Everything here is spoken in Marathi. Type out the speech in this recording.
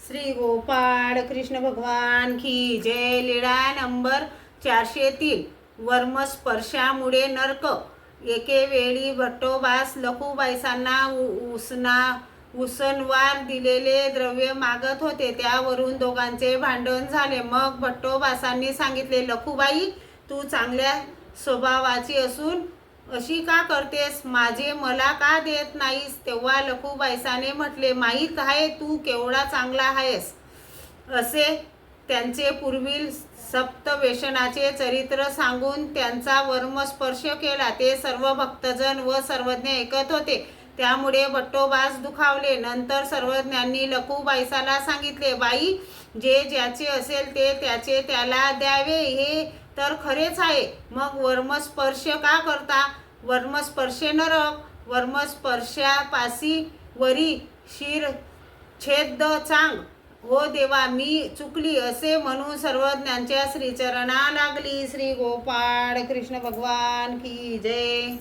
श्री गोपाळ कृष्ण भगवान की जय। लीळा नंबर 403। वर्मस्पर्शामुळे नरक। एके वेळी भट्टोबास लखुबाईसांना उसनवार दिलेले द्रव्य मागत होते। त्यावरून दोघांचे भांडण झाले। मग भट्टोबासांनी सांगितले, लखुबाई, तू चांगल्या स्वभावाची असून अशी का करतेस? माझे मला का देत नाहीस? तेव्हा लखुबाईसाने म्हटले, माहीत आहे तू केवढा चांगला आहेस, असे त्यांचे पूर्वील सप्तव्यसनाचे चरित्र सांगून त्यांचा वर्मस्पर्श केला। ते सर्व भक्तजन व सर्वज्ञ ऐकत होते, त्यामुळे भट्टोबास दुखावले। नंतर सर्वज्ञांनी लखुबाईसाला सांगितले, बाई, जे ज्याचे असेल ते त्याचे त्याला द्यावे, हे तर खरेच आहे। मग वर्मस्पर्श का करता? वर्मस्पर्शे नरक, वर्मस्पर्शापासी वरी शिर छेद चांग। हो देवा, मी चुकली, असे म्हणून सर्वज्ञांच्या श्रीचरणा लागली। श्री गोपाळ कृष्ण भगवान की जय।